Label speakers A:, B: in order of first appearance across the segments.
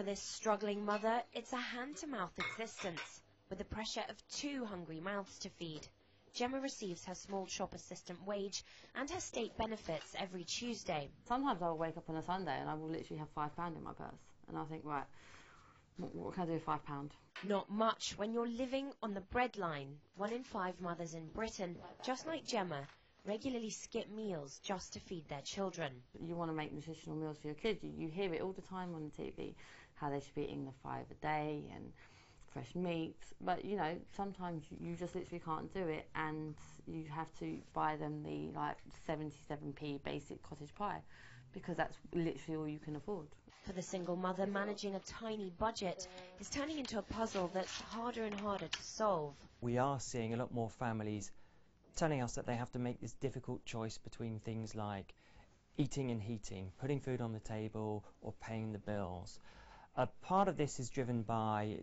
A: For this struggling mother, it's a hand-to-mouth existence, with the pressure of 2 hungry mouths to feed. Gemma receives her small shop assistant wage and her state benefits every Tuesday.
B: Sometimes I'll wake up on a Sunday and I will literally have £5 in my purse. And I'll think, right, what can I do with £5?
A: Not much when you're living on the breadline. 1 in 5 mothers in Britain, just like Gemma, regularly skip meals just to feed their children.
B: You want to make nutritional meals for your kids. You hear it all the time on the TV, how they should be eating the 5 a day and fresh meats. But, you know, sometimes you just literally can't do it and you have to buy them the, 77p basic cottage pie because that's literally all you can afford.
A: For the single mother, managing a tiny budget is turning into a puzzle that's harder and harder to solve.
C: We are seeing a lot more families telling us that they have to make this difficult choice between things like eating and heating, putting food on the table or paying the bills. A part of this is driven by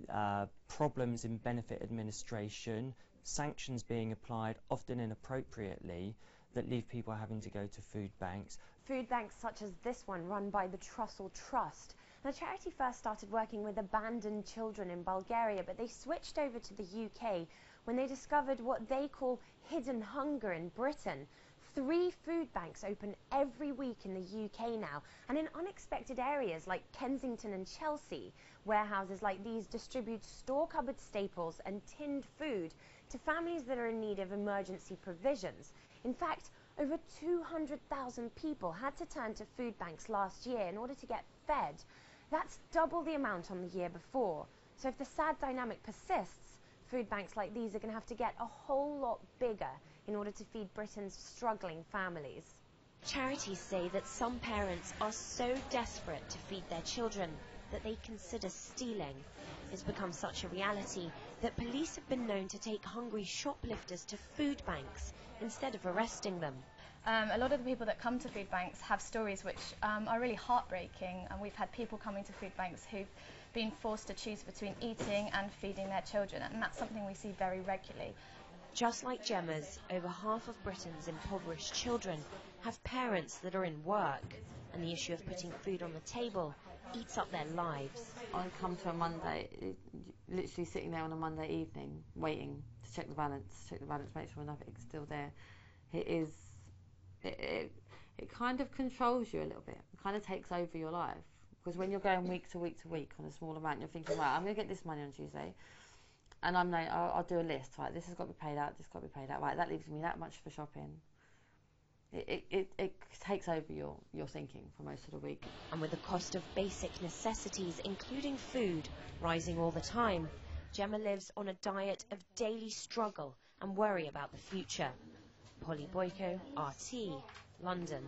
C: problems in benefit administration, sanctions being applied often inappropriately that leave people having to go to food banks.
A: Food banks such as this one, run by the Trussell Trust. The charity first started working with abandoned children in Bulgaria, but they switched over to the UK when they discovered what they call hidden hunger in Britain. 3 food banks open every week in the UK now, and in unexpected areas like Kensington and Chelsea, warehouses like these distribute store cupboard staples and tinned food to families that are in need of emergency provisions. In fact, over 200,000 people had to turn to food banks last year in order to get fed. That's double the amount on the year before. So if the sad dynamic persists, food banks like these are going to have to get a whole lot bigger in order to feed Britain's struggling families. Charities say that some parents are so desperate to feed their children that they consider stealing. It's become such a reality that police have been known to take hungry shoplifters to food banks instead of arresting them.
D: A lot of the people that come to food banks have stories which are really heartbreaking, and we've had people coming to food banks who've been forced to choose between eating and feeding their children, and that's something we see very regularly.
A: Just like Gemma's, over half of Britain's impoverished children have parents that are in work, and the issue of putting food on the table eats up their lives.
B: I come to a Monday, literally sitting there on a Monday evening, waiting to check the balance, make sure nothing's still there. It kind of controls you a little bit. It kind of takes over your life, because when you're going week to week to week on a small amount, you're thinking, right, I'm going to get this money on Tuesday. And I'm like, I'll do a list, right, this has got to be paid out, this has got to be paid out, right, that leaves me that much for shopping. It takes over your thinking for most of the week.
A: And with the cost of basic necessities, including food, rising all the time, Gemma lives on a diet of daily struggle and worry about the future. Polly Boyko, RT, London.